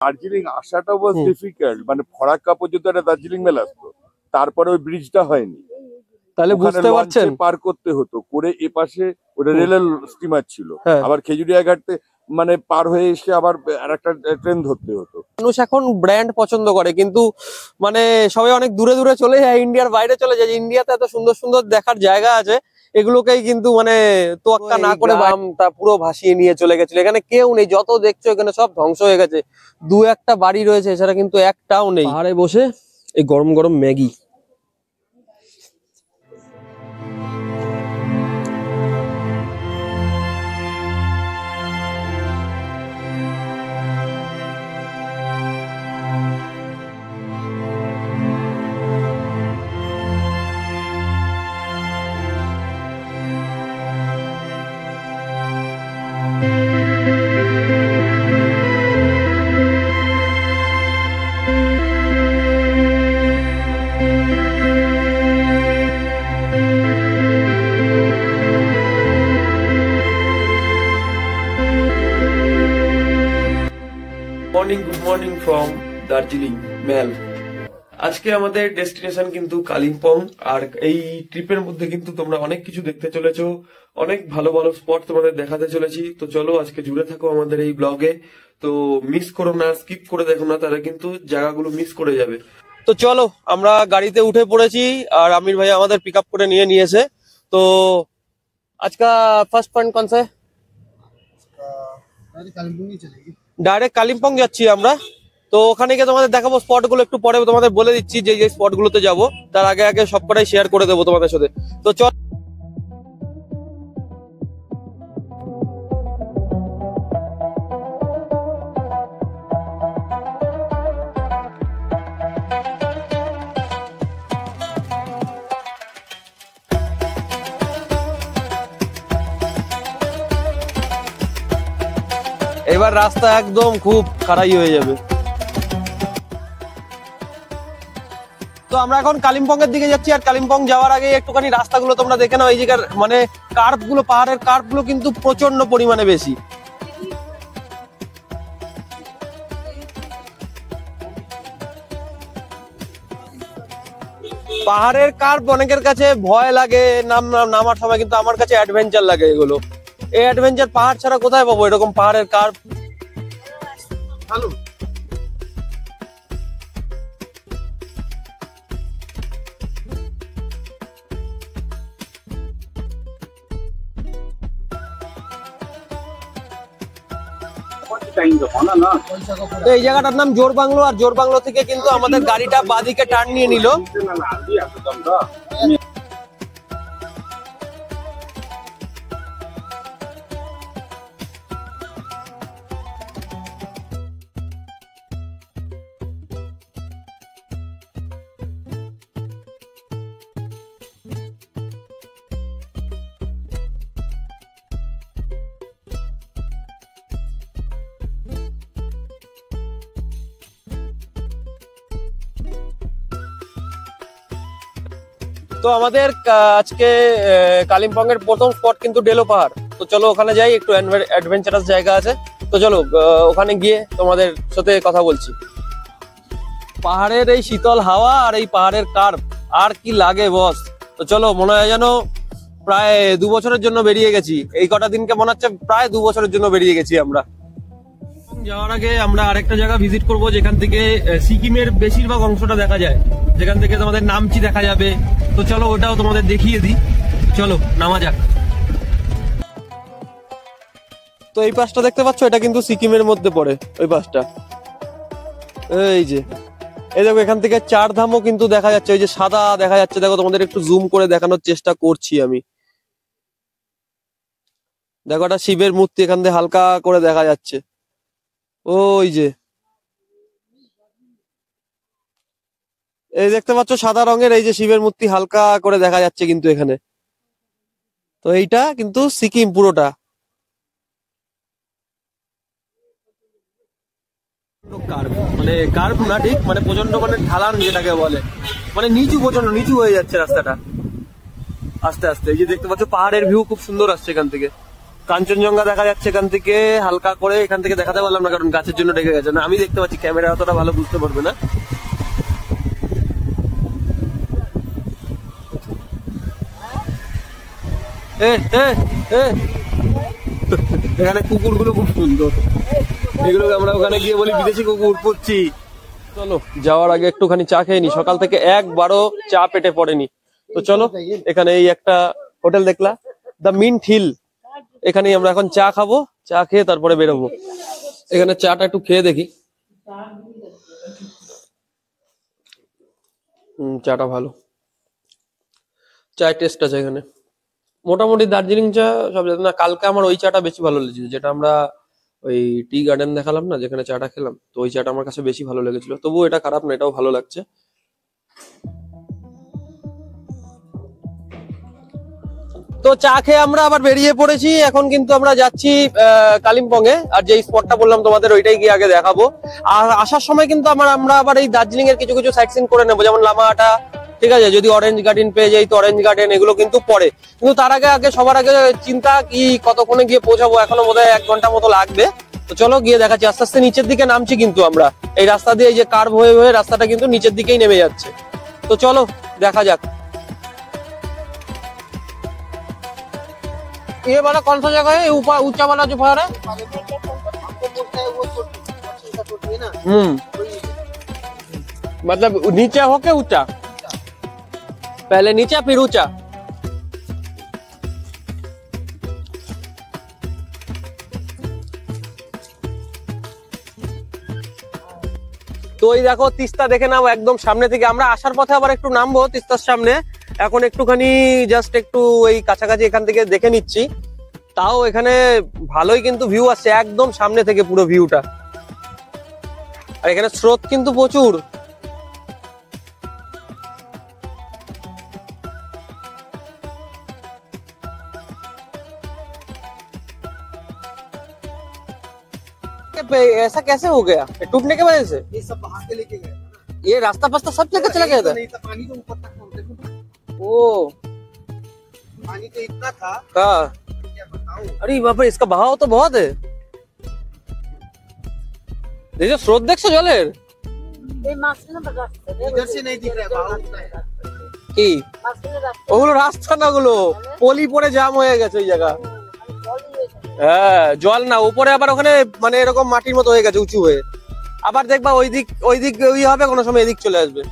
দার্জিলিং আসাটা was difficult, মানে ফরাক্কা পর্যন্ত একটা দার্জিলিং মেল আসতো, তারপরে ওই ব্রিজটা হয়নি, তাহলে বুঝতে পারছেন পার করতে হতো করে এপাশে ওটা রেলের স্টিমার ছিল, আবার খেজুরিয়া ঘাটতে মানে পার হয়ে এসে আবার আরেকটা ট্রেন ধরতে হতো। মানুষ এখন ব্র্যান্ড পছন্দ করে, কিন্তু মানে সবাই অনেক দূরে দূরে চলে যায়, ইন্ডিয়ার বাইরে চলে যায়। ইন্ডিয়াতে এত সুন্দর সুন্দর দেখার জায়গা আছে, এগুলোকেই কিন্তু মানে তোয়াক্কা না করে তা পুরো ভাসিয়ে নিয়ে চলে গেছিল। এখানে কেউ নেই, যত দেখছো এখানে সব ধ্বংস হয়ে গেছে। দু একটা বাড়ি রয়েছে, এছাড়া কিন্তু একটাও নেই। পাহাড়ে বসে এই গরম গরম Maggi, good morning from Darjeeling mail. আজকে আমাদের ডেস্টিনেশন কিন্তু কালিম্পং, আর এই ট্রিপের মধ্যে কিন্তু তোমরা অনেক কিছু দেখতে চলেছো, অনেক ভালো ভালো স্পট তোমাদের দেখাতে চলেছি। তো চলো আজকে জুড়ে থাকো আমাদের এই ব্লগে, তো মিস করো না, স্কিপ করে দেখো না, তাহলে কিন্তু জায়গাগুলো মিস করে যাবে। তো চলো আমরা গাড়িতে উঠে পড়েছি, আর আমির ভাই আমাদের পিক আপ করে নিয়েছে। তো আজকা ফার্স্ট পয়েন্ট কোন সে? ডাইরেক্ট কালিম্পং যাচ্ছি আমরা। তো ওখানে গিয়ে তোমাদের দেখাবো স্পট গুলো, একটু পরে তোমাদের বলে দিচ্ছি যে যে স্পট গুলোতে যাবো, তার আগে আগে সবকটাই শেয়ার করে দেবো তোমাদের সাথে। তো চল এবার রাস্তা একদম খুব খারাই হয়ে যাবে। তো আমরা এখন কালিম্পং এর দিকে যাচ্ছি, আর কালিম্পং যাওয়ার আগে একটুখানি রাস্তাগুলো তোমরা দেখে নাও। এই জায়গার মানে কার্ভ গুলো, পাহাড়ের কার্ভ গুলো কিন্তু প্রচন্ড পরিমাণে বেশি। পাহাড়ের কার্ভ অনেকের কাছে ভয় লাগে নামার সময়, কিন্তু আমার কাছে অ্যাডভেঞ্চার লাগে এগুলো। এই অ্যাডভেঞ্চার পাহাড় ছাড়া কোথায় পাবো এরকম পাহাড়ের কার্ভ? ভালো। এই জায়গাটার নাম জোর বাংলো, আর জোর বাংলো থেকে কিন্তু আমাদের গাড়িটা বাঁদিকে টার্ন নিয়ে নিল। তো আমাদের আজকে কালিম্পং এর প্রথম স্পট কিন্তু ডেলো পাহাড়। তো চলো ওখানে যাই, একটু অ্যাডভেঞ্চারাস জায়গা আছে। তো চলো ওখানে গিয়ে তোমাদের সাথে কথা বলছি। পাহাড়ের এই শীতল হাওয়া আর এই পাহাড়ের কার্ভ আর কি লাগে বস। তো চলো, মনে হয় যেন প্রায় 2 বছরের জন্য বেরিয়ে গেছি। এই কটা দিনকে মনে হচ্ছে প্রায় 2 বছরের জন্য বেরিয়ে গেছি আমরা। যাওয়ার আগে আমরা আরেকটা জায়গা ভিজিট করব, যেখান থেকে সিকিমের বেশিরভাগ অংশটা দেখা যায়, যেখান থেকে তোমাদের নামচি দেখা যাবে। তো চলো ওটাও তোমাদের দেখিয়ে দিই, চলো নামা যাক। তো এই পাশটা দেখতে পাচ্ছ, এটা কিন্তু সিকিমের মধ্যে পড়ে। ওই পাশটা এই যে, এই দেখো এখান থেকে 4 ধামও কিন্তু দেখা যাচ্ছে। ওই যে সাদা দেখা যাচ্ছে, দেখো তোমাদের একটু জুম করে দেখানোর চেষ্টা করছি আমি। দেখো একটা শিবের মূর্তি এখান থেকে হালকা করে দেখা যাচ্ছে। ওই যে এই দেখতে পাচ্ছ সাদা রঙের এই যে শিবের মূর্তি হালকা করে দেখা যাচ্ছে কিন্তু এখানে। তো এইটা কিন্তু সিকিম পুরোটা। মানে কার্ভ না, ঠিক মানে প্রচন্ড মানে ঢালান যেটাকে বলে, মানে নিচু, প্রচন্ড নিচু হয়ে যাচ্ছে রাস্তাটা আস্তে আস্তে। এই যে দেখতে পাচ্ছ পাহাড়ের ভিউ খুব সুন্দর আসছে এখান থেকে। কাঞ্চনজঙ্ঘা দেখা যাচ্ছে এখান থেকে, হালকা করে। এখান থেকে দেখাতে পারলাম না কারণ গাছের জন্য ঢেকে গেছে। না, আমি দেখতে পাচ্ছি, ক্যামেরা অতটা ভালো বুঝতে পারবে না। এখানে কুকুরগুলো খুব সুন্দর, এগুলোকে আমরা ওখানে গিয়ে বলি বিদেশি কুকুর পুচ্ছি। চলো যাওয়ার আগে একটুখানি চা খেয়ে নি, সকাল থেকে একবারও চা পেটে পড়েনি। তো চলো, এখানে এই একটা হোটেল দেখলা, দ্য মিন্ট হিল, এখানেই আমরা এখন চা খাবো। চা খেয়ে তারপরে বেরোবো। এখানে চাটা একটু খেয়ে দেখি। চাটা ভালো, চায়ের টেস্ট আছে এখানে মোটামুটি। দার্জিলিং চা সব না, কালকে আমার ওই চাটা বেশি ভালো লেগেছিল, যেটা আমরা ওই টি গার্ডেন দেখালাম না, যেখানে চাটা খেলাম। তো ওই চাটা আমার কাছে বেশি ভালো লেগেছিল। তবুও এটা খারাপ না, এটাও ভালো লাগছে। তো চা খেয়ে আমরা আবার বেরিয়ে পড়েছি। এখন কিন্তু আমরা যাচ্ছি কালিম্পং এ। আর যে স্পটটা বললাম তোমাদের, ওইটাই গিয়ে আগে দেখাবো। আর আসার সময় কিন্তু আমরা আবার এই দার্জিলিং এর কিছু কিছু সাইট সিন করে নেবো, যেমন লামাহাটা, ঠিক আছে। যদি অরেঞ্জ গার্ডেন পেয়ে যাই তো অরেঞ্জ গার্ডেন, এগুলো কিন্তু পরে। কিন্তু তার আগে সবার আগে চিন্তা কি কতক্ষণে গিয়ে পৌঁছাবো। এখনো বোধহয় 1 ঘন্টা মতো লাগবে। তো চলো গিয়ে দেখাচ্ছি। আস্তে আস্তে নিচের দিকে নামছি কিন্তু আমরা। এই রাস্তা দিয়ে, এই যে কার্ভ হয়ে হয়ে রাস্তাটা কিন্তু নিচের দিকেই নেমে যাচ্ছে। তো চলো দেখা যাক। ये वाला कौन सा जगह है, ऊपर ऊंचा वाला जो पहाड़ है? मतलब नीचे होके ऊंचा, पहले नीचे फिर ऊंचा। তো এই দেখো তিস্তা দেখে নাও একদম সামনে থেকে। আমরা আসার পথে আবার একটু নামবো তিস্তার সামনে। এখন একটুখানি জাস্ট একটু এই কাছাকাছি এখান থেকে দেখে নিচ্ছি। তাও এখানে ভালোই কিন্তু ভিউ আসছে একদম সামনে থেকে, পুরো ভিউটা। আর এখানে স্রোত কিন্তু প্রচুর। ऐसा कैसे हो गया, टूटने के वजह से? ये सब बहा के लेके गए, ये रास्ता पास्ता सब जगह चला गया था। नहीं था, पानी तो ऊपर तक पहुंचे। ओ, पानी तो इतना था, कहाँ? क्या बताऊं। अरे बाप रे, इसका बहाव तो बहुत है। देखो स्रोत देख जलेर इधर से नहीं दिख रहा है, बहाव उतना है। কি ওগুলো রাস্তা না, ওগুলো পলি পরে জাম হয়ে গেছে ওই জায়গা। হ্যাঁ, জল না, উপরে আবার ওখানে মানে এরকম মাটির মতো হয়ে গেছে উঁচু হয়ে। আবার দেখবা ওই দিক ওই হবে, কোনো সময় এদিক চলে আসবে।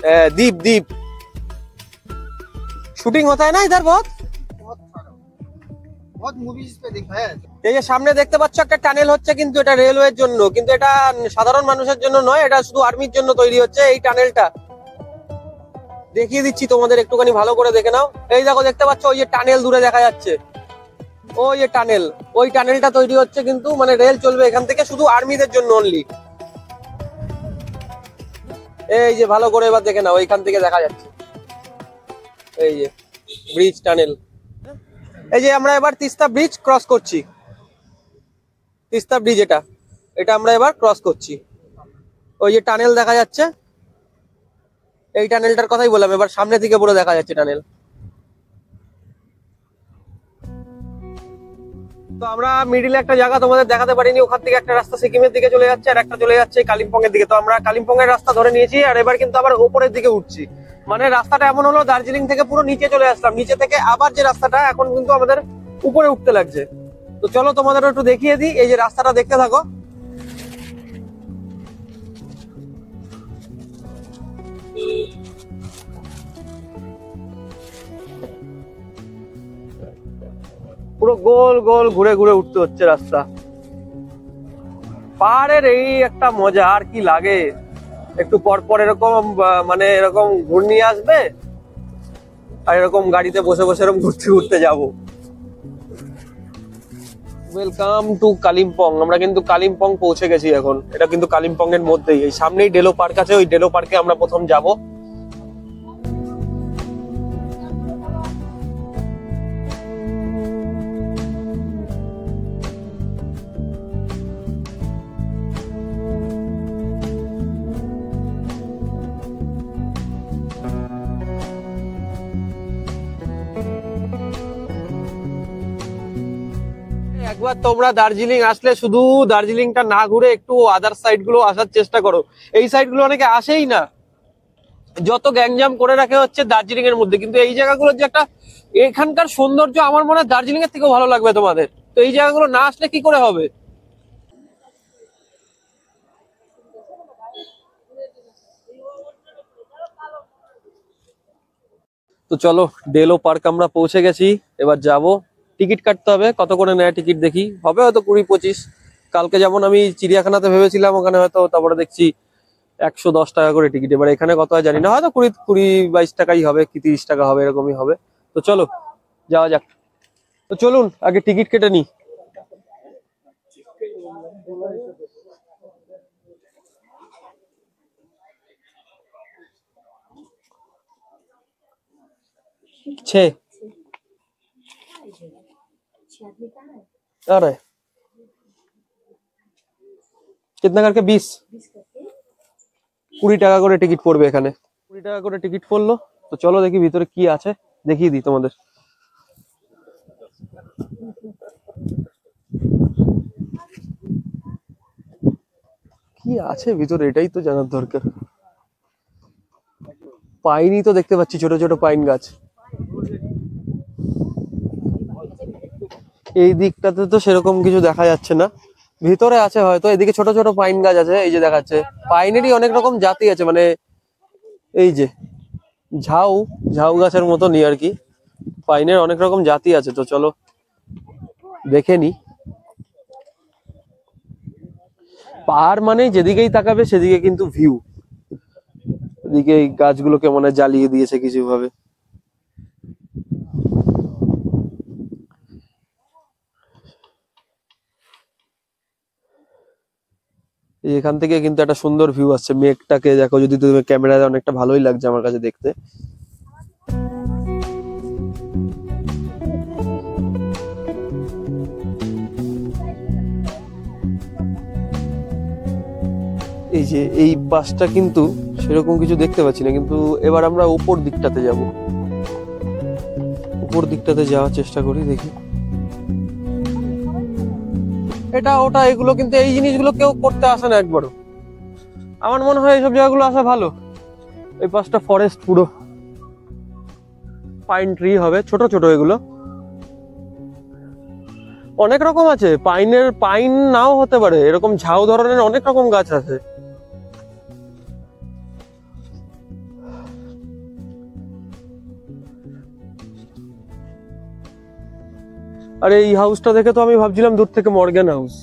হ্যাঁ, দ্বীপ দ্বীপ শুটিং होता है ना इधर बहुत मूवीज पे देखा है। এই যে সামনে দেখতে পাচ্ছ একটা টানেল হচ্ছে, কিন্তু এটা রেলওয়ের জন্য, কিন্তু এটা সাধারণ মানুষের জন্য নয়, এটা শুধু আর্মির জন্য তৈরি হচ্ছে এই টানেলটা। দেখিয়ে দিচ্ছি তোমাদের, একটুখানি ভালো করে দেখে নাও। এই দেখো দেখতে পাচ্ছ ওই যে টানেল দূরে দেখা যাচ্ছে, ওই যে টানেল, ওই টানেলটা তৈরি হচ্ছে কিন্তু, মানে রেল চলবে এখান থেকে শুধু আর্মিদের জন্য অনলি। এই যে ভালো করে এবার দেখে নাও, ওইখান থেকে দেখা যাচ্ছে এই যে ব্রিজ টানেল। এই যে আমরা এবার তিস্তা ব্রিজ ক্রস করছি, তিস্তা ব্রিজ এটা আমরা এবার ক্রস করছি। ওই যে টানেল দেখা যাচ্ছে, এই টানেলটার কথাই বললাম, এবার সামনে থেকে পুরো দেখা যাচ্ছে টানেল। তো আমরা মিডিলে একটা জায়গা তোমাদের দেখাতে পারিনি, ওখান থেকে একটা রাস্তা সিকিমের দিকে চলে যাচ্ছে, আর একটা চলে যাচ্ছে কালিম্পং এর দিকে। তো আমরা কালিম্পং এর রাস্তা ধরে নিয়েছি, আর এবার কিন্তু আবার উপরের দিকে উঠছি। মানে রাস্তাটা এমন হলো, দার্জিলিং থেকে পুরো নিচে চলে আসলাম, নিচে থেকে আবার যে রাস্তাটা এখন কিন্তু আমাদের উপরে উঠতে লাগছে। তো চলো তোমাদের একটু দেখিয়ে দিই, এই যে রাস্তাটা দেখতে থাকো। পুরো গোল গোল ঘুরে ঘুরে উঠতে হচ্ছে রাস্তা। পাহাড়ের এই একটা মজা, আর কি লাগে। একটু পর পর এরকম মানে এরকম ঘূর্ণি আসবে, আর এরকম গাড়িতে বসে বসে এরকম ঘুরতে ঘুরতে যাবো। Welcome to Kalimpong. আমরা কিন্তু কালিম্পং পৌঁছে গেছি এখন। এটা কিন্তু কালিম্পং এর মধ্যেই, এই সামনেই ডেলো পার্ক আছে, ওই ডেলো পার্কে আমরা প্রথম যাব। একবার তোমরা দার্জিলিং আসলে শুধু দার্জিলিংটা না ঘুরে একটু আদার সাইড গুলো আসার চেষ্টা করো। এই সাইড গুলো অনেকে আসেই না, যত গ্যাংজাম করে রাখে হচ্ছে দার্জিলিং এর মধ্যে। কিন্তু এই জায়গাগুলোর যে একটা এখানকার সৌন্দর্য আমার মনে হয় দার্জিলিং এর থেকেও ভালো লাগবে তোমাদের। তো এই জায়গাগুলো না আসলে কি করে হবে? তো চলো, ডেলো পার্ক আমরা পৌঁছে গেছি, এবার যাব। টিকিট কাটতে হবে, কত করে নেয় টিকিট দেখি, হবে হয়তো 20-25। কালকে যেমন আমি চিড়িয়াখানাতে ভেবেছিলাম, ওখানে হয়তো তারপরে দেখছি 110 টাকা করে টিকিট। এবার এখানে কত হয় জানি না, হয়তো 20-22 টাকাই হবে কি 30 টাকা হবে, এরকমই হবে। তো চলো যাওয়া যাক। তো চলুন আগে টিকিট কেটে নি। अरे कितना करके 20 20 টাকা করে টিকিট পড়বে এখানে, 20 টাকা করে টিকিট পড়লো। তো চলো দেখি ভিতরে কি আছে, দেখিয়ে দিই তোমাদের। কি আছে ভিতরে এটাই তো জানার দরকার। পাইনই তো দেখতে পাচ্ছি, ছোট ছোট পাইন গাছ। এই দিকটাতে তো সেরকম কিছু দেখা যাচ্ছে না, ভিতরে আছে হয়তো। এদিকে ছোট ছোট পাইন গাছ আছে, এই যে দেখাচ্ছে। পাইনেরই অনেক রকম জাতি আছে, মানে এই যে ঝাউ গাছের মতনই আর কি। পাইনের অনেক রকম জাতি আছে। তো চলো দেখে নি। পাহাড় মানে যেদিকেই তাকাবে সেদিকে কিন্তু ভিউ। এদিকে এই গাছগুলোকে মনে জ্বালিয়ে দিয়েছে কিছু ভাবে। এখান থেকে কিন্তু একটা সুন্দর ভিউ আসছে। মেঘটাকে দেখো যদি তুমি ক্যামেরায়, অনেকটা ভালোই লাগছে আমার কাছে দেখতে। এই যে এই পাশটা কিন্তু সেরকম কিছু দেখতে পাচ্ছি না, কিন্তু এবার আমরা উপর দিকটাতে যাব। উপর দিকটাতে যাওয়ার চেষ্টা করি, দেখি। এটা ওটা এগুলো কিন্তু এই জিনিসগুলো কেউ করতে আসে না একবারও। আমার মনে হয় এইসব জায়গাগুলো আসা ভালো। এই পাশটা ফরেস্ট, পুরো পাইন ট্রি হবে, ছোট ছোট এগুলো। অনেক রকম আছে, পাইন নাও হতে পারে, এরকম ঝাউ ধরনের অনেক রকম গাছ আছে। আর এই হাউসটা দেখে তো আমি ভাবছিলাম দূর থেকে মর্গ্যান হাউস।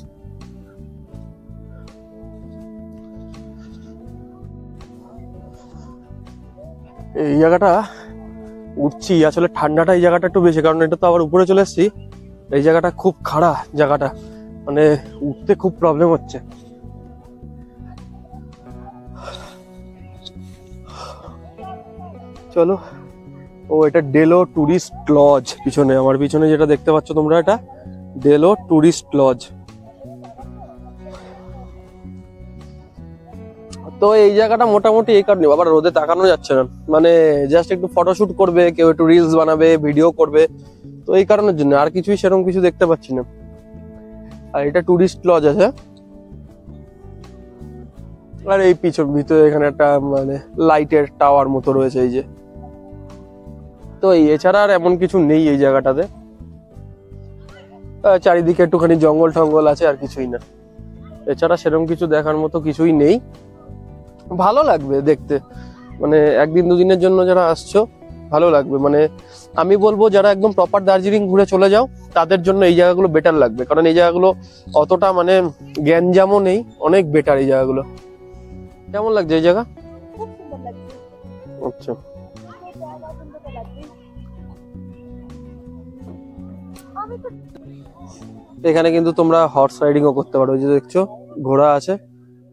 এই জায়গাটা উঠছি, আসলে ঠান্ডাটা এই জায়গাটা একটু বেশি, কারণ এটা তো আবার উপরে চলে এসেছি। এই জায়গাটা খুব খাড়া, জায়গাটা মানে উঠতে খুব প্রবলেম হচ্ছে। চলো। ও এটা ডেলো টুরিস্ট লজ, পিছনে আমার পিছনে যেটা দেখতে পাচ্ছ তোমরা, এটা ডেলো টুরিস্ট লজ। তো এই জায়গাটা মোটামুটি এই কারণে, আবার রোদে তাকানো যাচ্ছে না, মানে জাস্ট একটু ফটোশুট করবে কেউ, একটু রিলস বানাবে, ভিডিও করবে, তো এই কারণের জন্য। আর কিছুই সেরকম কিছু দেখতে পাচ্ছি না। আর এটা টুরিস্ট লজ আছে। আর এই পিছন ভিতরে এখানে একটা মানে লাইটের টাওয়ার মতো রয়েছে, এই যে। তো এছাড়া আর এমন কিছু নেই এই জায়গাটাতে। চারিদিকে একটুখানি জঙ্গল টঙ্গল আছে, আর কিছুই না। এছাড়া সেরকম কিছু দেখার মতো কিছুই নেই। ভালো লাগবে দেখতে, মানে একদিন দুদিনের জন্য যারা আসছো ভালো লাগবে। মানে আমি বলবো যারা একদম প্রপার দার্জিলিং ঘুরে চলে যাও তাদের জন্য এই জায়গাগুলো বেটার লাগবে, কারণ এই জায়গাগুলো অতটা মানে গ্যাঞ্জামও নেই, অনেক বেটার এই জায়গাগুলো। কেমন লাগছে এই জায়গা? আচ্ছা, এখানে কিন্তু তোমরা হর্স রাইডিংও করতে পারো, যে দেখছো ঘোড়া আছে,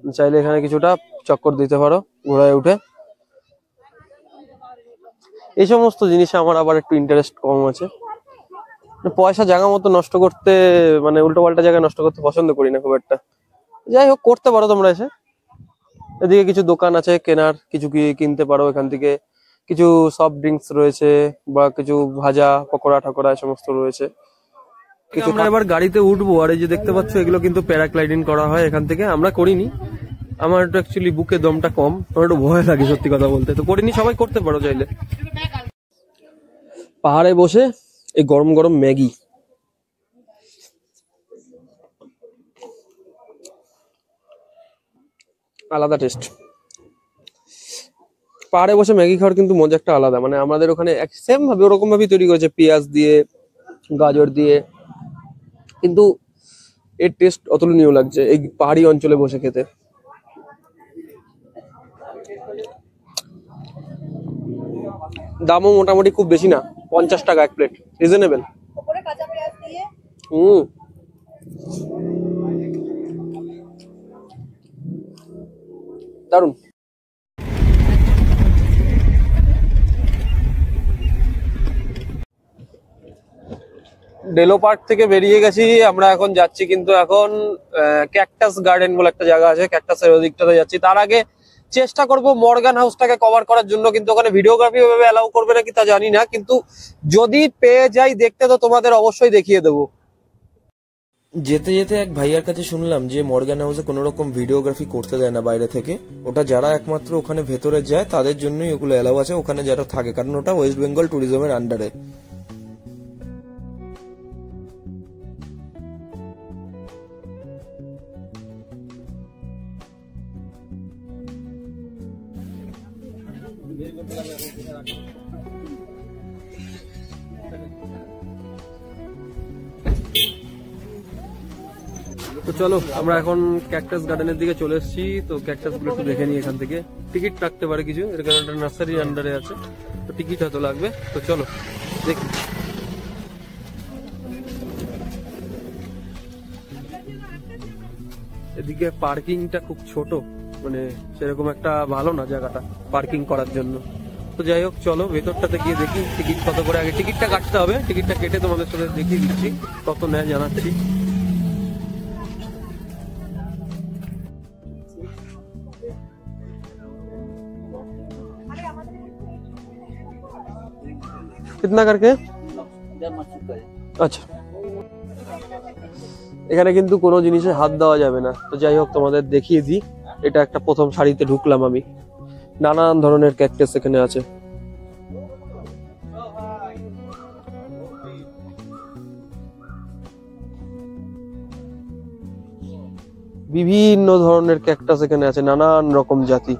চাইলে এখানে কিছুটা চক্কর দিতে পারো ঘোড়ায় উঠে। এই সমস্ত জিনিসে আমার আবার একটু ইন্টারেস্ট কম আছে। পয়সা জায়গা মতো নষ্ট করতে, মানে উল্টো পাল্টা জায়গায় নষ্ট করতে পছন্দ করি না খুব একটা। যাই হোক, করতে পারো তোমরা এসে। এদিকে কিছু দোকান আছে কেনার, কিছু কি কিনতে পারো এখান থেকে। কিছু সফট ড্রিঙ্কস রয়েছে, বা কিছু ভাজা পকোড়া ঠকোড়া সমস্ত রয়েছে। আমরা এবার গাড়িতে উঠবো, আর এই যে দেখতে পাচ্ছ এগুলো কিন্তু প্যারাগ্লাইডিং করা হয় এখান থেকে। আমরা করিনি, আমার একটু অ্যাকচুয়ালি বুকে দমটা কম, আমার একটু ভয় লাগে সত্যি কথা বলতে, তো করিনি। সবাই করতে পারো চাইলে। পাহাড়ে বসে এই গরম গরম ম্যাগি, আলাদা টেস্ট। পাহাড়ে বসে ম্যাগি খাওয়ার কিন্তু মজা একটা আলাদা। মানে আমাদের ওখানে সেম ভাবে ওরকম ভাবেই তৈরি করেছে, পেঁয়াজ দিয়ে, গাজর দিয়ে, কিন্তু এর টেস্ট অতুলনীয় লাগছে এই পাহাড়ি অঞ্চলে বসে খেতে। দামও মোটামুটি খুব বেশি না, 50 টাকা এক প্লেট, রিজনেবল। দারুন। ডেলো পার্ক থেকে বেরিয়ে গেছি আমরা, এখন যাচ্ছি কিন্তু এখন ক্যাকটাস গার্ডেন বলে একটা জায়গা আছে, ক্যাকটাসের ওদিকটাতে যাচ্ছি। তার আগে চেষ্টা করব মর্গান হাউসটাকে কভার করার জন্য, কিন্তু ওখানে ভিডিওগ্রাফি ভাবে অ্যালাউ করবে নাকি তা জানি না, কিন্তু যদি পেয়ে যাই দেখতে তো তোমাদের অবশ্যই দেখিয়ে দেবো। যেতে যেতে এক ভাইয়ার কাছে শুনলাম যে মর্গান হাউসে কোনো রকম ভিডিওগ্রাফি করতে দেয় না বাইরে থেকে, ওটা যারা একমাত্র ওখানে ভেতরে যায় তাদের জন্যই ওগুলো অ্যালাউ আছে, ওখানে যারা থাকে, কারণ ওটা ওয়েস্ট বেঙ্গল ট্যুরিজমের আন্ডারে। তো চলো আমরা এখন ক্যাকটাস গার্ডেনের দিকে চলে এসেছি। তো ক্যাকটাস গুলো একটু দেখে নিই এখান থেকে। টিকিট লাগতে পারে কিছু, এর কারণে একটা নার্সারির আন্ডারে আছে, তো টিকিট হয়তো লাগবে। তো চলো দেখি। এদিকে পার্কিংটা খুব ছোট, মানে সেরকম একটা ভালো না জায়গাটা পার্কিং করার জন্য। তো যাই হোক চলো ভেতরটাতে গিয়ে দেখি টিকিট কত করে। আগে টিকিটটা কাটতে হবে, টিকিটটা কেটে তোমাদের সাথে দেখিয়ে দিচ্ছি কত নেয় জানাচ্ছি। कितना करके? আচ্ছা, এখানে কিন্তু কোনো জিনিসে হাত দেওয়া যাবে না। তো যাই হোক তোমাদের দেখিয়ে দিই, এটা একটা প্রথম সারিতে ঢুকলাম আমি, নানান ধরনের ক্যাকটাস এখানে আছে। বিভিন্ন ধরনের ক্যাকটাস এখানে আছে, নানান রকম জাতি।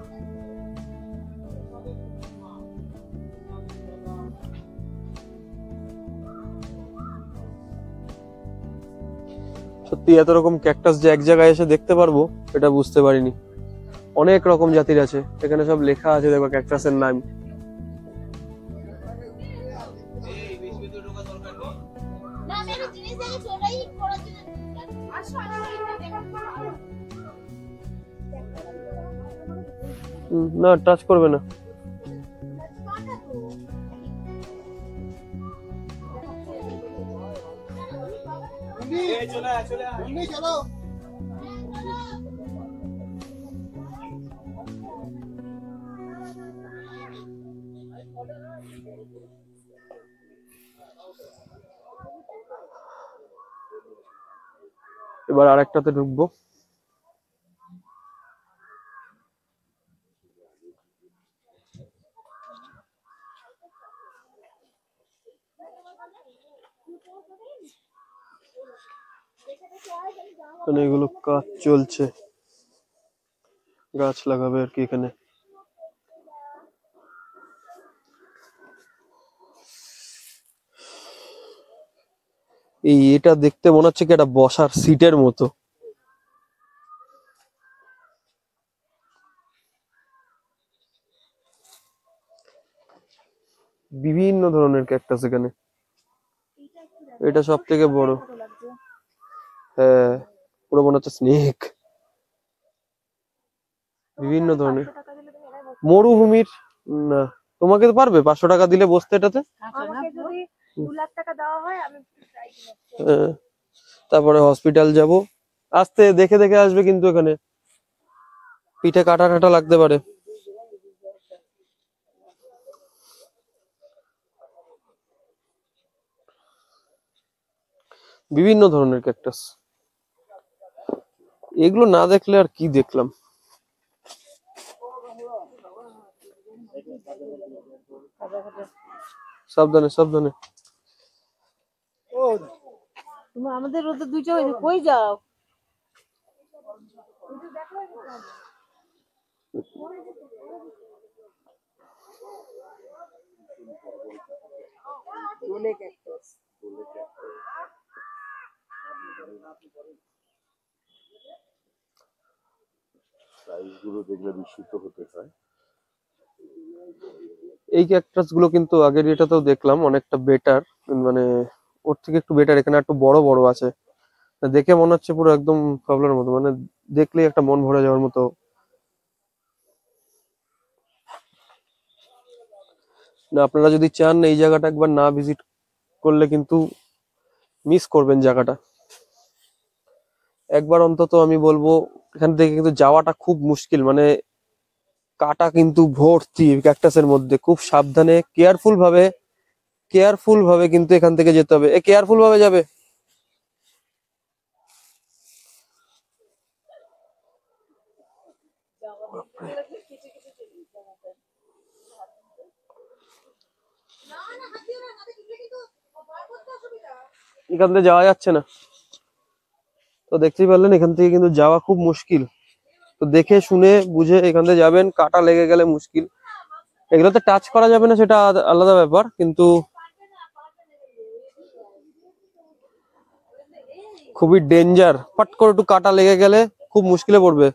সত্যি এত রকম ক্যাকটাস যে এক জায়গায় এসে দেখতে পারবো এটা বুঝতে পারিনি। অনেক রকম জাতির আছে এখানে, সব লেখা আছে দেখো ক্যাকটাসের নাম। না টাচ করবে না। चलो এবার আরেকটাতে ঢুকবো। এগুলো কাজ চলছে, গাছ লাগাবে আর কি এখানে। এটা দেখতে মনে হচ্ছে কি একটা বসার সিটের মতো। বিভিন্ন ধরনের ক্যাকটাস এখানে, এটা সব থেকে বড়। হ্যাঁ পুরো মনে হচ্ছে স্নেক। বিভিন্ন ধরনের মরুভূমির না, তোমাকে তো পারবে 500 টাকা দিলে বসতে এটাতে। তারপরে হসপিটাল যাব, আস্তে দেখে দেখে আসবে কিন্তু এখানে পিঠে কাটা টাটা লাগতে পারে। বিভিন্ন ধরনের ক্যাকটাস। এগুলো না দেখলে আর কি দেখলাম। সাবধানে সাবধানে। তুমি আমাদের রোদে দুইটা হয়েছে, কই যাও? সাইজগুলো দেখলে বিস্মিত হতে হয়। এই ক্যাকটাস গুলো কিন্তু আগের এটাতেও দেখলাম অনেকটা বেটার, মানে ওর থেকে একটু বেটার। এখানে একটু বড় বড় আছে, দেখে মনে হচ্ছে পুরো একদম পাবলার মতো, মানে দেখলেই একটা মন ভরে যাওয়ার মতো। না, আপনারা যদি চান এই জায়গাটা একবার না ভিজিট করলে কিন্তু মিস করবেন জায়গাটা। একবার অন্তত আমি বলবো এখান থেকে কিন্তু যাওয়াটা খুব মুশকিল, মানে কাটা কিন্তু ভর্তি ক্যাকটাসের মধ্যে। খুব সাবধানে কেয়ারফুল ভাবে কিন্তু এখান থেকে যেতে হবে। কেয়ারফুল ভাবে যাবে। এখান থেকে যাওয়া যাচ্ছে না, তো দেখতেই পারলেন এখান থেকে কিন্তু যাওয়া খুব মুশকিল। তো দেখে শুনে বুঝে এখান থেকে যাবেন, কাটা লেগে গেলে মুশকিল। এগুলোতে টাচ করা যাবে না সেটা আলাদা ব্যাপার, কিন্তু খুবই ডেঞ্জার। ফট করে একটু কাটা লেগে গেলে খুব মুশকিলে পড়বে।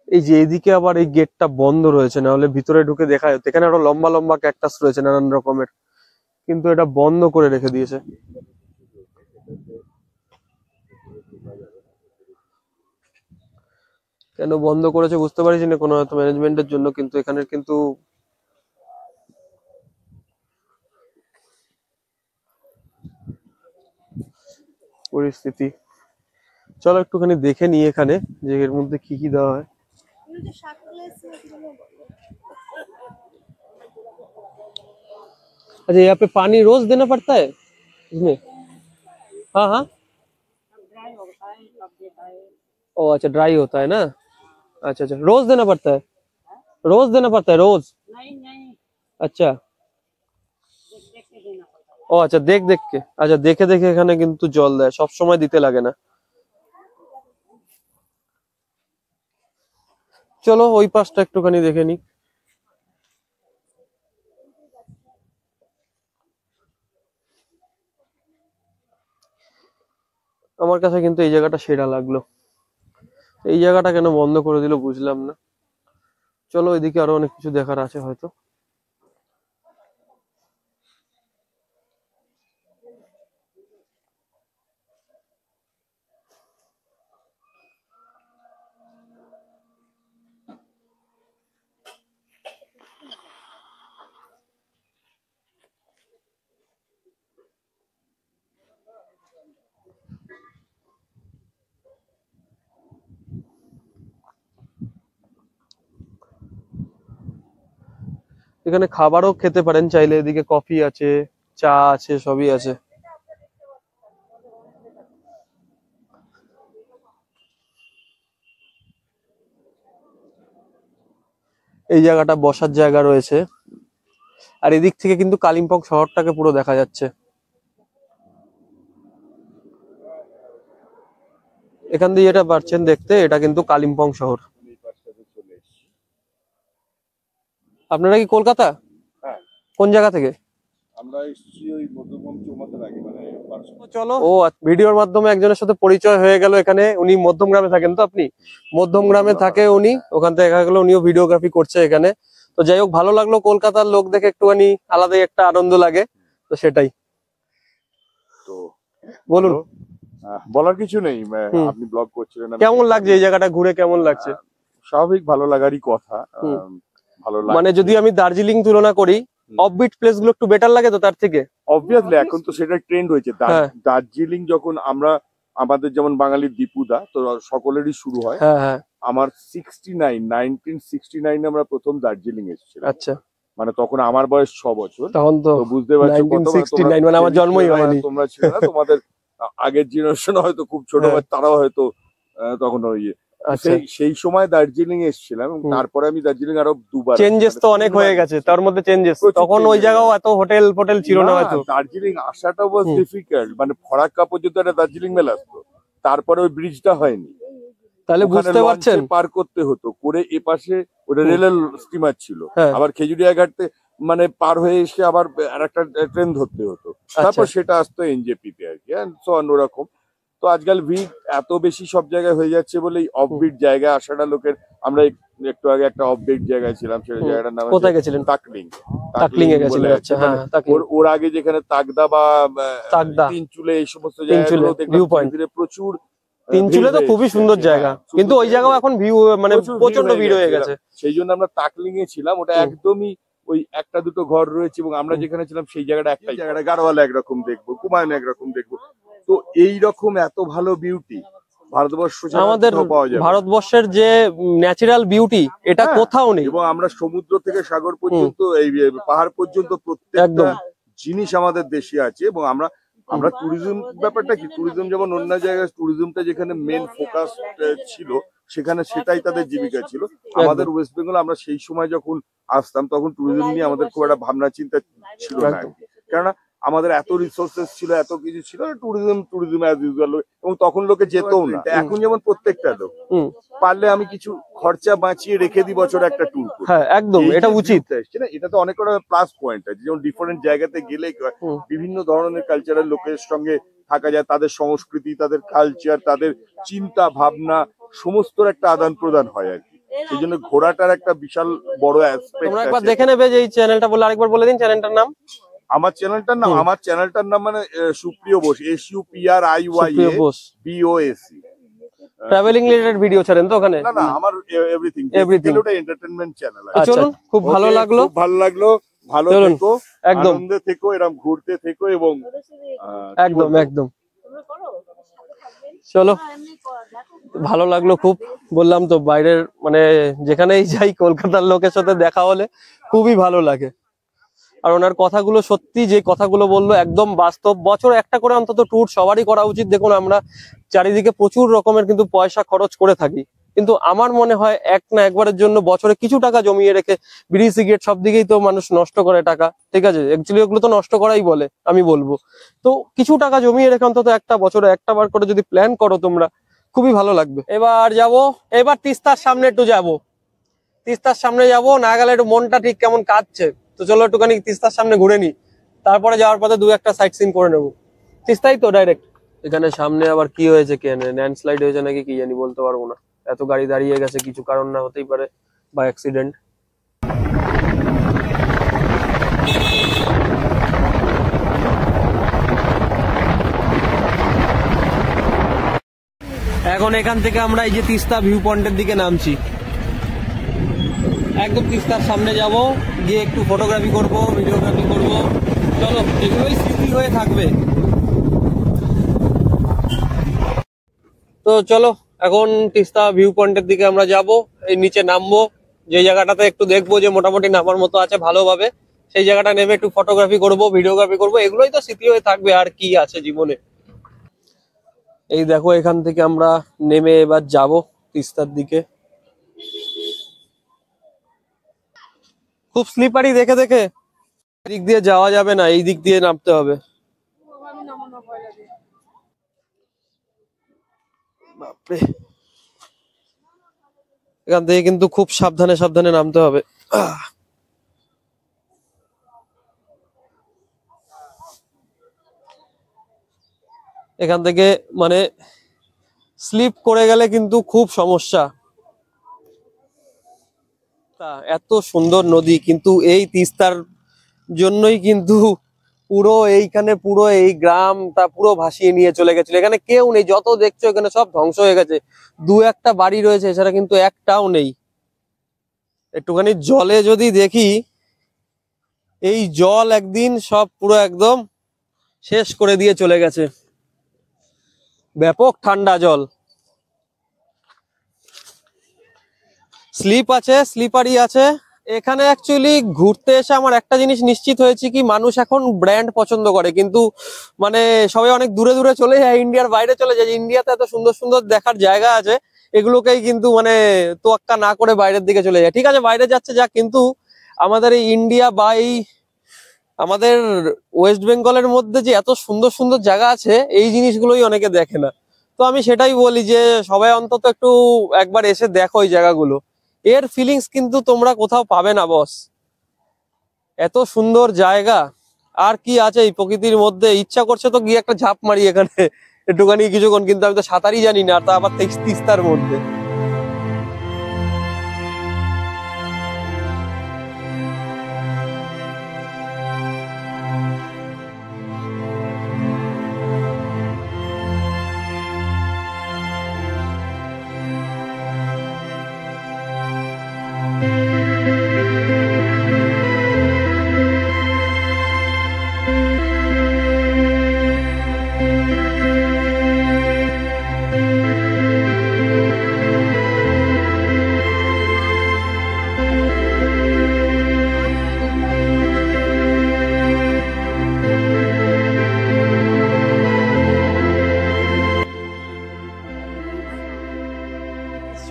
এই যে এদিকে আবার এই গেটটা বন্ধ রয়েছে, না হলে ভিতরে ঢুকে দেখা যেত। এখানে আরো লম্বা লম্বা ক্যাকটাস রয়েছে নানান রকমের, কিন্তু এটা বন্ধ করে রেখে দিয়েছে। কেন বন্ধ করেছে বুঝতে পারছি না, কোনো হয়তো ম্যানেজমেন্টের জন্য। কিন্তু এখানের কিন্তু পরিস্থিতি, চলো একটুখানি দেখে নিই এখানে যে এর মধ্যে কি কি দেওয়া হয়। अच्छा, यहाँ पे पानी रोज देना पड़ता है इसमें? हाँ हाँ, ओ अच्छा, ड्राई होता है ना। अच्छा अच्छा, रोज देना पड़ता है? रोज देना पड़ता है? रोज नहीं। अच्छा, ও আচ্ছা, দেখ কে, আচ্ছা দেখে দেখে এখানে কিন্তু জল দেয়, সব সময় দিতে লাগে না। চলো ওই পাশটা একটুখানি দেখে নি। আমার কাছে কিন্তু এই জায়গাটা সেরা লাগলো। এই জায়গাটা কেন বন্ধ করে দিল বুঝলাম না। চলো এদিকে আরো অনেক কিছু দেখার আছে হয়তো। এখানে খাবারও খেতে পারেন চাইলে, এদিকে কফি আছে, চা আছে, সবই আছে। এই জায়গাটা বসার জায়গা রয়েছে, আর এদিক থেকে কিন্তু কালিম্পং শহরটাকে পুরো দেখা যাচ্ছে। এখান দিয়ে যেটা পারছেন দেখতে, এটা কিন্তু কালিম্পং শহর। আপনারা কি কলকাতা? হ্যাঁ। কোন জায়গা থেকে? আমরা এসেছি ওই মধ্যমগ্রাম চৌমাথার আগে, মানে চলো ও ভিডিওর মাধ্যমে একজনের সাথে পরিচয় হয়ে গেল। এখানে উনি মধ্যমগ্রামে থাকেন, তো আপনি মধ্যমগ্রামে থাকে উনি, ওখান থেকে দেখা গেল উনিও ভিডিওগ্রাফি করছে এখানে। তো যাই হোক, ভালো লাগলো, কলকাতার লোক দেখে একটুখানি আলাদাই একটা আনন্দ লাগে, তো সেটাই। তো বলুন। বলার কিছু নেই, আপনি ব্লগ করছিলেন, কেমন লাগছে এই জায়গাটা ঘুরে? কেমন লাগছে? স্বাভাবিক ভালো লাগারই কথা। ভালো লাগে। মানে যদি আমি দার্জিলিং তুলনা করি, অফবিট প্লেস গুলো একটু বেটার লাগে তো তার থেকে। অবভিয়াসলি এখন তো সেটা ট্রেন্ড হয়েছে। হ্যাঁ। দার্জিলিং যখন আমাদের যেমন বাঙালির দীপুদা তো সকলেরই শুরু হয়। হ্যাঁ হ্যাঁ। আমার 1969 আমরা প্রথম দার্জিলিং এসেছিলাম। আচ্ছা, মানে তখন আমার বয়স 6 বছর। তখন তো বুঝতে পারছো 1969 মানে আমার জন্মই হয়নি। তোমরা ছিল না, তোমাদের আগের জেনারেশন হয়তো খুব ছোট, তারাও হয়তো তখন সেই সময় দার্জিলিং এসেছিলাম। তারপরে আমি দার্জিলিং আরো দুবার। চেঞ্জেস তো অনেক হয়ে গেছে তার মধ্যে, চেঞ্জেস তখন ওই জায়গাও এত হোটেল ফোটেল ছিল না হয়তো। দার্জিলিং আসাটা ওয়াজ ডিফিকাল্ট, মানে ফরাক্কা পর্যন্ত একটা দার্জিলিং মেল আসতো, তারপরে ওই ব্রিজটা হয়নি। তাহলে বুঝতে পারছেন পার করতে হতো করে এপাশে ওটা রেলের স্টিমার ছিল, আবার খেজুরিয়া ঘাটতে মানে পার হয়ে এসে আবার আরেকটা ট্রেন ধরতে হতো, তারপর সেটা আসতো এনজেপিতে আর কি। ওরকম তো আজকাল ভিড় এত বেশি সব জায়গায় হয়ে যাচ্ছে বলে অফবিট জায়গায় আসাটা লোকের। আমরা একটু আগে একটা অফবিট জায়গায় ছিলাম, সেই জায়গাটার নাম কোথায় গেছিলেন? তাকলিং। তাকলিং এ গেছিলেন? আচ্ছা হ্যাঁ, ওর আগে যেখানে তাগদা বা তিনচুলে এই সমস্ত জায়গাগুলো দেখলাম প্রচুর। তিনচুলে তো খুবই সুন্দর জায়গা, কিন্তু ওই জায়গাও এখন ভিউ মানে প্রচন্ড ভিড় হয়ে গেছে। সেই জন্য আমরা তাকলিং এ ছিলাম। ওটা একদমই ওই একটা দুটো ঘর রয়েছে, এবং আমরা যেখানে ছিলাম সেই জায়গাটা একটাই জায়গাটা গাড়োয়ালা একরকম দেখবো, কুমায়ুন একরকম দেখবো। তো এইরকম এত ভালো বিউটি ভারতবর্ষ আমাদের ভারতবর্ষের যে ন্যাচারাল বিউটি এটা কোথাও নেই। এবং আমরা সমুদ্র থেকে সাগর পর্যন্ত এই পাহাড় পর্যন্ত প্রত্যেকটা জিনিস আমাদের দেশে আছে। এবং আমরা ট্যুরিজম ব্যাপারটা কি, ট্যুরিজম যেমন অন্য জায়গায় ট্যুরিজমটা যেখানে মেন ফোকাস ছিল সেখানে সেটাই তাদের জীবিকা ছিল। আমাদের ওয়েস্ট বেঙ্গল আমরা সেই সময় যখন আসতাম তখন ট্যুরিজম নিয়ে আমাদের খুব একটা ভাবনা চিন্তা ছিল না, কেননা আমাদের এত রিসোর্সেস ছিল, এত কিছু ছিল, ট্যুরিজম অ্যাজ ইউজুয়াল। এবং তখন লোকে যেতও না। এখন যেমন প্রত্যেকটা লোক পারলে আমি কিছু খরচা বাঁচিয়ে রেখে দিই বছরে একটা ট্যুর। হ্যাঁ একদম, এটা উচিত। এটা তো অনেক কটা প্লাস পয়েন্ট আছে, যেমন ডিফারেন্ট জায়গাতে গেলে বিভিন্ন ধরনের কালচারাল লোকের সঙ্গে থাকা যায়, তাদের সংস্কৃতি, তাদের কালচার, তাদের চিন্তা ভাবনা সমস্তর একটা আদান প্রদান হয় আর কি। সেই জন্য ঘোরাটার একটা বিশাল বড় অ্যাসপেক্ট। তোমরা একবার দেখে নেবে যে এই চ্যানেলটা বলে, আরেকবার বলে দিন চ্যানেলটার নাম। আমার চ্যানেলটার নাম মানে সুপ্রিয় Bose, SUPRIYABOS। Travelling related video ছাড়েন তো ওখানে? না আমার এভরিথিং ওটা এন্টারটেইনমেন্ট চ্যানেল। চলুন, খুব ভালো লাগলো, ভালো থেকো, একদম আনন্দে থেকো, এরকম ঘুরতে থেকো, এবং একদম চলো ভালো লাগলো খুব। বললাম তো বাইরের মানে যেখানেই যাই কলকাতার লোকের সাথে দেখা হলে খুবই ভালো লাগে। আর ওনার কথাগুলো সত্যি, যে কথাগুলো বললো একদম বাস্তব। বছর একটা করে অন্তত ট্যুর সবারই করা উচিত। দেখুন আমরা চারিদিকে প্রচুর রকমের কিন্তু পয়সা খরচ করে থাকি, কিন্তু আমার মনে হয় এক না একবারের জন্য বছরে কিছু টাকা জমিয়ে রেখে, বিড়ি সিগারেট সব দিকেই তো মানুষ নষ্ট করে টাকা, ঠিক আছে, অ্যাকচুয়ালি ওগুলো তো নষ্ট করাই বলে আমি বলবো। তো কিছু টাকা জমিয়ে রেখে অন্তত একটা বছরে একটা বার করে যদি প্ল্যান করো তোমরা, খুবই ভালো লাগবে। এবার তিস্তার সামনে একটু যাবো, তিস্তার সামনে যাবো। না গেলে একটু মনটা ঠিক কেমন কাঁদছে, তো চলো একটুখানি তিস্তার সামনে ঘুরে নি, তারপরে যাওয়ার পথে দু একটা সাইট সিন করে নেবো। তিস্তাই তো ডাইরেক্ট। এখানে সামনে আবার কি হয়েছে কে জানে, ল্যান্ডস্লাইড হয়েছে নাকি কি জানি, বলতে পারবো না। এত গাড়ি দাঁড়িয়ে গেছে, কিছু কারণ না হতেই পারে, বা অ্যাক্সিডেন্ট। এখন এখান থেকে আমরা এই যে তিস্তা ভিউ পয়েন্টের দিকে নামছি, একদম তিস্তার সামনে যাব, গিয়ে একটু ফটোগ্রাফি করব, ভিডিওগ্রাফি করব। চলো, এগুলোই স্মৃতি হয়ে থাকবে। তো চলো এখন তিস্তা ভিউ পয়েন্টের দিকে আমরা যাব। এই নিচে নামবো, যে জায়গাটাতে একটু দেখবো যে মোটামুটি নামার মতো আছে ভালোভাবে, সেই জায়গাটা নেমে একটু ফটোগ্রাফি করব, ভিডিওগ্রাফি করব। এগুলোই তো স্মৃতি হয়ে থাকবে, আর কি আছে জীবনে। এই দেখো এখান থেকে আমরা নেমে এবার যাব তিস্তার দিকে। খুব স্লিপারি, দেখে দেখে দিক দিয়ে যাওয়া যাবে না, এই দিক দিয়ে নামতে হবে। বাপরে, এখান থেকে কিন্তু খুব সাবধানে সাবধানে নামতে হবে। এখান থেকে মানে স্লিপ করে গেলে কিন্তু খুব সমস্যা। এত সুন্দর নদী, কিন্তু এই তিস্তার জন্যই কিন্তু পুরো এইখানে পুরো এই গ্রামটা পুরো ভাসিয়ে নিয়ে চলে গেছিল। এখানে কেউ নেই, যত দেখছো এখানে সব ধ্বংস হয়ে গেছে। দু একটা বাড়ি রয়েছে, এছাড়া কিন্তু একটাও নেই। একটুখানি জলে যদি দেখি এই জল একদিন সব পুরো একদম শেষ করে দিয়ে চলে গেছে। ব্যাপক ঠান্ডা জল। স্লিপ আছে, স্লিপারই আছে। এখানে অ্যাকচুয়ালি ঘুরতে এসে আমার একটা জিনিস নিশ্চিত হয়েছে কি, মানুষ এখন ব্র্যান্ড পছন্দ করে, কিন্তু মানে সবাই অনেক দূরে দূরে চলে যায়, ইন্ডিয়ার বাইরে চলে যায়। ইন্ডিয়াতে এত সুন্দর সুন্দর দেখার জায়গা আছে, এগুলোকেই কিন্তু মানে তোয়াক্কা না করে বাইরের দিকে চলে যায়। ঠিক আছে, বাইরে যাচ্ছে যাক, কিন্তু আমাদের এই ইন্ডিয়া বা এই আমাদের ওয়েস্ট বেঙ্গলের মধ্যে যে এত সুন্দর সুন্দর জায়গা আছে, এই জিনিসগুলোই অনেকে দেখে না। তো আমি সেটাই বলি যে সবাই অন্তত একটু একবার এসে দেখো এই জায়গাগুলো। এর ফিলিংস কিন্তু তোমরা কোথাও পাবে না বস। এত সুন্দর জায়গা আর কি আছে এই প্রকৃতির মধ্যে। ইচ্ছা করছে তো গিয়ে একটা ঝাঁপ মারি এখানে একটুখানি কিছুক্ষণ, কিন্তু আমি তো সাঁতারই জানি না, আর তা আবার তিস্তার মধ্যে।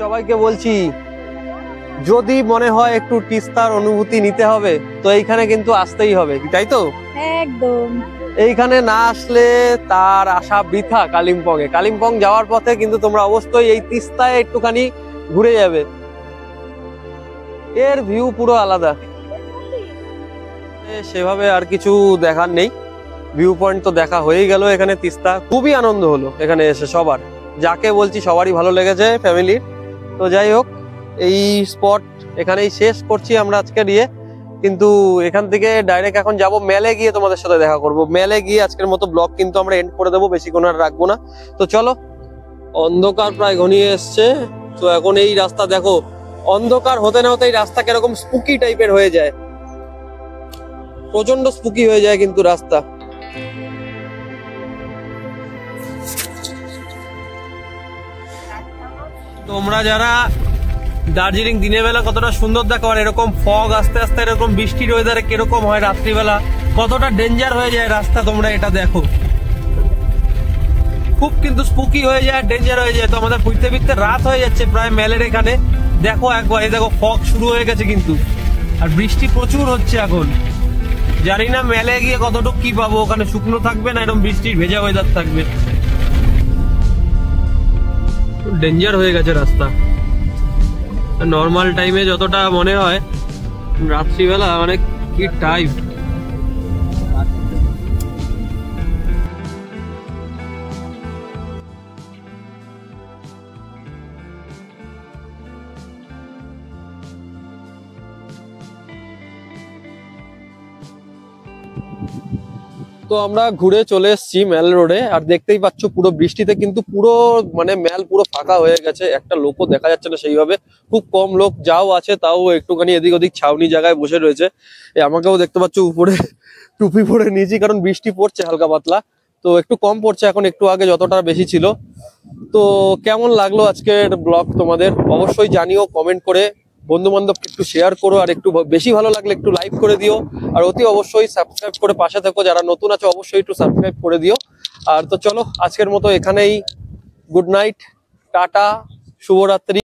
সবাইকে বলছি, যদি মনে হয় একটু তিস্তার অনুভূতি নিতে হবে তো এইখানে কিন্তু আসতেই হবে, তাই তো? একদম। এইখানে না আসলে তার আশা বৃথা। কালিম্পং যাওয়ার পথে কিন্তু তোমরা অবশ্যই এই তিস্তায় একটুখানি ঘুরে যাবে। এর ভিউ পুরো আলাদা। সেভাবে আর কিছু দেখার নেই, ভিউ পয়েন্ট তো দেখা হয়ে গেল। এখানে তিস্তা খুবই আনন্দ হলো এখানে এসে সবার, যাকে বলছি সবারই ভালো লেগেছে ফ্যামিলির। তো যাই হোক, এই স্পট এখানেই শেষ করছি আমরা আজকে দিয়ে, কিন্তু এখান থেকে ডাইরেক্ট এখন যাব মেলে, গিয়ে তোমাদের সাথে দেখা করব। মেলে গিয়ে আজকের মতো ব্লগ কিন্তু আমরা এন্ড করে দেবো, বেশিক্ষণ আর রাখবো না। তো চলো, অন্ধকার প্রায় ঘনিয়ে এসছে। তো এখন এই রাস্তা দেখো, অন্ধকার হতে না হতে এই রাস্তা কিরকম স্পুকি টাইপের হয়ে যায়, প্রচন্ড স্পুকি হয়ে যায় কিন্তু রাস্তা। তোমরা যারা দার্জিলিং দিনের বেলা কতটা সুন্দর দেখো, আর এরকম ফগ আস্তে আস্তে এরকম বৃষ্টির ওয়েদারে কিরকম হয় রাত্রিবেলা, কতটা ডেঞ্জার হয়ে যায় রাস্তা, তোমরা এটা দেখো। খুব কিন্তু স্পুকি হয়ে যায়, ডেঞ্জার হয়ে যায়। তো আমাদের ফিরতে ফিরতে রাত হয়ে যাচ্ছে প্রায় মেলের এখানে। দেখো একবার, এই দেখো ফগ শুরু হয়ে গেছে কিন্তু, আর বৃষ্টি প্রচুর হচ্ছে এখন। জানি না মেলে গিয়ে কতটুকু কি পাবো, ওখানে শুকনো থাকবে না এরকম বৃষ্টির ভেজা ওয়েদার থাকবে। ডেঞ্জার হয়ে গেছে রাস্তা। নর্মাল টাইমে যতটা মনে হয়, রাত্রিবেলা অনেক কি টাইম। তো আমরা ঘুরে চলে এসেছি মেল রোডে, আর দেখতেই পাচ্ছ পুরো বৃষ্টিতে কিন্তু পুরো মানে মেল পুরো ফাঁকা হয়ে গেছে, একটা লোকও দেখা যাচ্ছে না সেইভাবে। খুব কম লোক যাও আছে, তাও একটুখানি এদিক ওদিক ছাউনি জায়গায় বসে রয়েছে। আমাকেও দেখতে পাচ্ছ উপরে টুপি পরে নিয়েছি, কারণ বৃষ্টি পড়ছে হালকা পাতলা, তো একটু কম পড়ছে এখন, একটু আগে যতটা বেশি ছিল। তো কেমন লাগলো আজকের ব্লগ তোমাদের অবশ্যই জানিও কমেন্ট করে, বন্ধু বান্ধবকে একটু শেয়ার করো, আর একটু বেশি ভালো লাগলে একটু লাইক করে দিও, আর অতি অবশ্যই সাবস্ক্রাইব করে পাশে থেকো। যারা নতুন আছে অবশ্যই একটু সাবস্ক্রাইব করে দিও। আর তো চলো আজকের মতো এখানেই, গুড নাইট, টাটা, শুভরাত্রি।